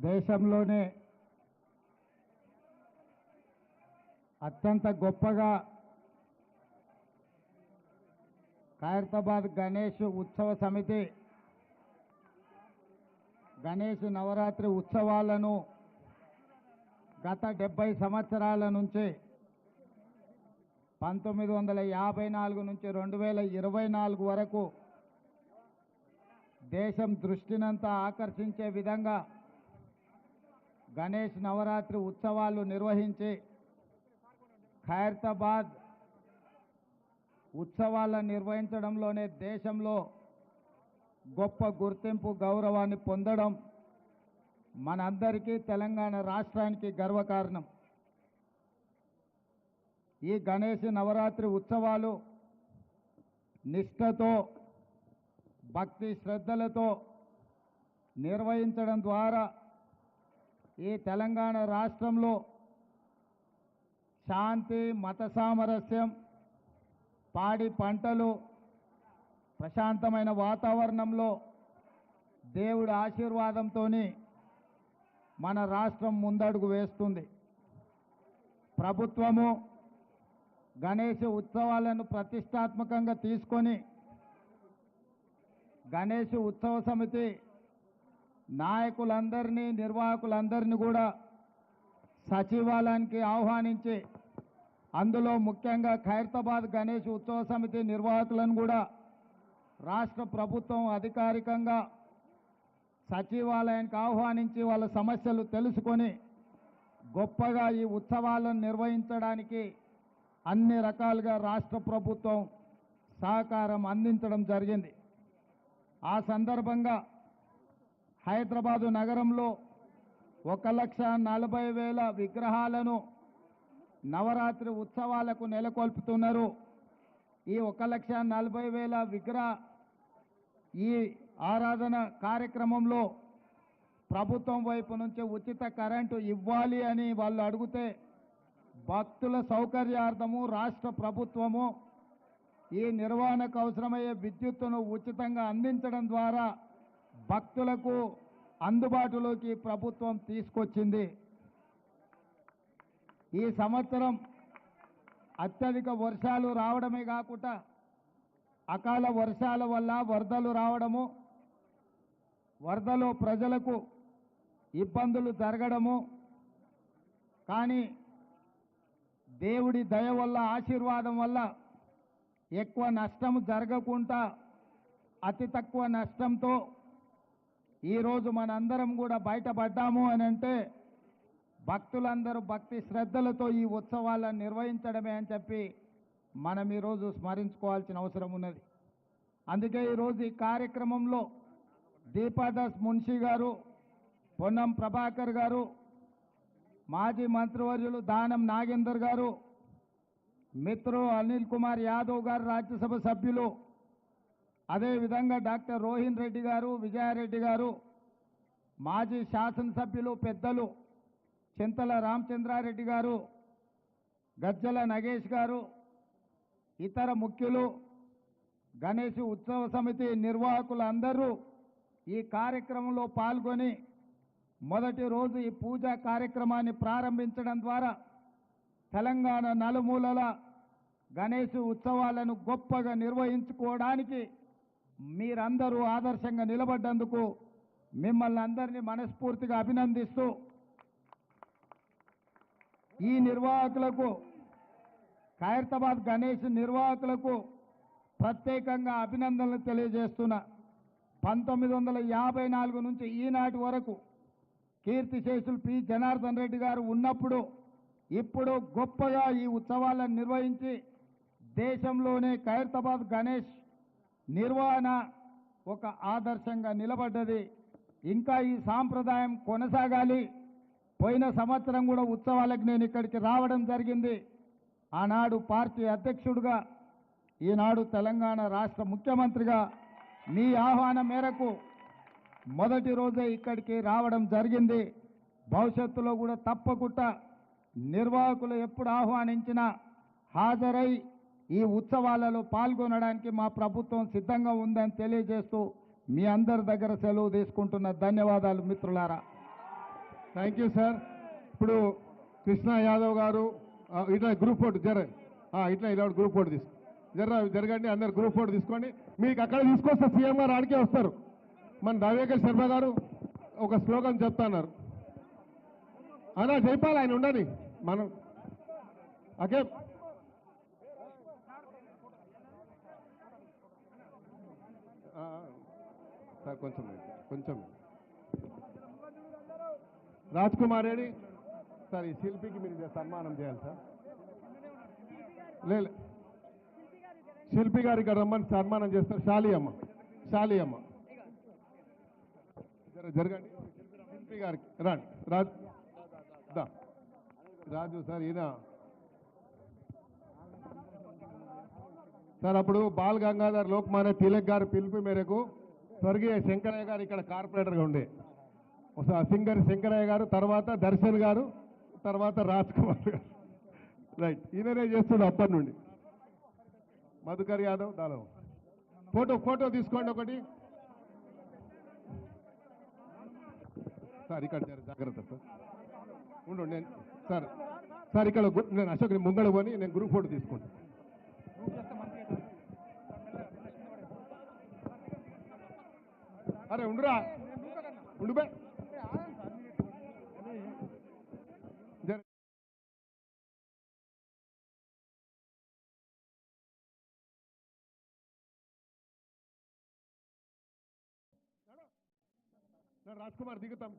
దేశంలోనే అత్యంత గొప్పగా ఖైరతాబాద్ గణేష్ ఉత్సవ సమితి గణేష్ నవరాత్రి ఉత్సవాలను గత 70 సంవత్సరాల నుంచి 1954 నుంచి 2024 వరకు దేశం దృష్టినంతా ఆకర్షించే విధంగా గణేష్ నవరాత్రి ఉత్సవాలు నిర్వహించి ఖైరతాబాద్ ఉత్సవాలను నిర్వహించడంలోనే దేశంలో గొప్ప గుర్తింపు గౌరవాన్ని పొందడం మనందరికీ తెలంగాణ రాష్ట్రానికి గర్వకారణం. ఈ గణేష్ నవరాత్రి ఉత్సవాలు నిష్ఠతో భక్తి శ్రద్ధలతో నిర్వహించడం ద్వారా ఈ తెలంగాణ రాష్ట్రంలో శాంతి మత సామరస్యం పాడి పంటలు ప్రశాంతమైన వాతావరణంలో దేవుడి ఆశీర్వాదంతో మన రాష్ట్రం ముందడుగు వేస్తుంది. ప్రభుత్వము గణేష్ ఉత్సవాలను ప్రతిష్టాత్మకంగా తీసుకొని గణేష్ ఉత్సవ సమితి నాయకులందరినీ నిర్వాహకులందరినీ కూడా సచివాలయానికి ఆహ్వానించి అందులో ముఖ్యంగా ఖైరతాబాద్ గణేష్ ఉత్సవ సమితి నిర్వాహకులను కూడా రాష్ట్ర ప్రభుత్వం అధికారికంగా సచివాలయానికి ఆహ్వానించి వాళ్ళ సమస్యలు తెలుసుకొని గొప్పగా ఈ ఉత్సవాలను నిర్వహించడానికి అన్ని రకాలుగా రాష్ట్ర ప్రభుత్వం సహకారం అందించడం జరిగింది. ఆ సందర్భంగా హైదరాబాదు నగరంలో 1,40,000 విగ్రహాలను నవరాత్రి ఉత్సవాలకు నెలకొల్పుతున్నారు. ఈ 1,40,000 విగ్రహ ఈ ఆరాధన కార్యక్రమంలో ప్రభుత్వం వైపు నుంచి ఉచిత కరెంటు ఇవ్వాలి అని వాళ్ళు అడిగితే భక్తుల సౌకర్యార్థము రాష్ట్ర ప్రభుత్వము ఈ నిర్వహణకు అవసరమయ్యే విద్యుత్తును ఉచితంగా అందించడం ద్వారా భక్తులకు అందుబాటులోకి ప్రభుత్వం తీసుకొచ్చింది. ఈ సంవత్సరం అత్యధిక వర్షాలు రావడమే కాకుండా అకాల వర్షాల వల్ల వరదలు రావడము, వరదలో ప్రజలకు ఇబ్బందులు జరగడము, కానీ దేవుడి దయ వల్ల ఆశీర్వాదం వల్ల ఎక్కువ నష్టం జరగకుండా అతి తక్కువ నష్టంతో ఈరోజు మనందరం కూడా బయటపడ్డాము అని అంటే భక్తులందరూ భక్తి శ్రద్ధలతో ఈ ఉత్సవాలను నిర్వహించడమే అని చెప్పి మనం ఈరోజు స్మరించుకోవాల్సిన అవసరం ఉన్నది. అందుకే ఈరోజు ఈ కార్యక్రమంలో దీపాదాస్ మున్షి గారు, పొన్నం ప్రభాకర్ గారు, మాజీ మంత్రివర్యులు దానం నాగేందర్ గారు, మిత్రులు అనిల్ కుమార్ యాదవ్ గారు రాజ్యసభ సభ్యులు, అదేవిధంగా డాక్టర్ రోహిన్ రెడ్డి గారు, విజయారెడ్డి గారు, మాజీ శాసనసభ్యులు పెద్దలు చింతల రామచంద్రారెడ్డి గారు, గజ్జల నగేష్ గారు, ఇతర ముఖ్యులు, గణేష్ ఉత్సవ సమితి నిర్వాహకులందరూ ఈ కార్యక్రమంలో పాల్గొని మొదటి రోజు ఈ పూజా కార్యక్రమాన్ని ప్రారంభించడం ద్వారా తెలంగాణ నలుమూలల గణేష్ ఉత్సవాలను గొప్పగా నిర్వహించుకోవడానికి మీరందరూ ఆదర్శంగా నిలబడ్డందుకు మిమ్మల్ని అందరినీ మనస్ఫూర్తిగా అభినందిస్తూ ఈ నిర్వాహకులకు ఖైరతాబాద్ గణేష్ నిర్వాహకులకు ప్రత్యేకంగా అభినందనలు తెలియజేస్తున్నా. 1954 నుంచి ఈనాటి వరకు కీర్తిశేషులు పి జనార్దన్ రెడ్డి గారు ఉన్నప్పుడు ఇప్పుడు గొప్పగా ఈ ఉత్సవాలను నిర్వహించి దేశంలోనే ఖైరతాబాద్ గణేష్ నిర్వహణ ఒక ఆదర్శంగా నిలబడ్డది. ఇంకా ఈ సాంప్రదాయం కొనసాగాలి. పోయిన సంవత్సరం కూడా ఉత్సవాలకు నేను ఇక్కడికి రావడం జరిగింది. ఆనాడు పార్టీ అధ్యక్షుడిగా, ఈనాడు తెలంగాణ రాష్ట్ర ముఖ్యమంత్రిగా మీ ఆహ్వానం మేరకు మొదటి రోజే ఇక్కడికి రావడం జరిగింది. భవిష్యత్తులో కూడా తప్పకుండా నిర్వాహకులు ఎప్పుడు ఆహ్వానించినా హాజరై ఈ ఉత్సవాలలో పాల్గొనడానికి మా ప్రభుత్వం సిద్ధంగా ఉందని తెలియజేస్తూ మీ అందరి దగ్గర సెలవు తీసుకుంటున్న ధన్యవాదాలు మిత్రులారా. Thank you sir. ఇప్పుడు కృష్ణ యాదవ్ గారు ఇట్లా గ్రూప్ ఫోటో ఇట్లా ఇలా గ్రూప్ ఫోటో తీసుకో జరగండి. అందరు గ్రూప్ ఫోటో తీసుకోండి. మీకు అక్కడ తీసుకొస్తే సీఎం గారు ఆడికే వస్తారు. మన దావేకర్ శర్మ గారు ఒక స్లోగన్ చెప్తున్నారు. అలా చెప్పాలి, ఆయన ఉండని మనం ఓకే. సార్ కొంచెం రాజ్ కుమార్ రెడ్డి సార్, ఈ శిల్పికి మీరు సన్మానం చేయాలి సార్. లేదు, శిల్పి గారు ఇక్కడ రమ్మని సన్మానం చేస్తారు. శాలి అమ్మ జరగండి. శిల్పి గారికి రండి. రాజు సార్, ఈయన సార్ అప్పుడు బాల్ గంగాధర్ లోక్మాన్య తిలక్ గారి పిలుపు మేరకు స్వర్గీయ శంకరయ్య గారు ఇక్కడ కార్పొరేటర్గా ఉండే సింగర్ శంకరయ్య గారు, తర్వాత దర్శన్ గారు, తర్వాత రాజ్ కుమార్ గారు. రైట్, ఈయననే చేస్తుడు అప్పటి నుండి. మధుకర్ యాదవ్ దాలో ఫోటో తీసుకోండి ఒకటి సార్. ఇక్కడ జాగ్రత్త సార్, ఉండు. నేను సార్ ఇక్కడ నేను అశోక్ ముంగడు పోని నేను గ్రూప్ ఫోటో తీసుకుంటాను. అరే ఉండురా, ఉండు. రాజ్ కుమార్ దిగుతాం.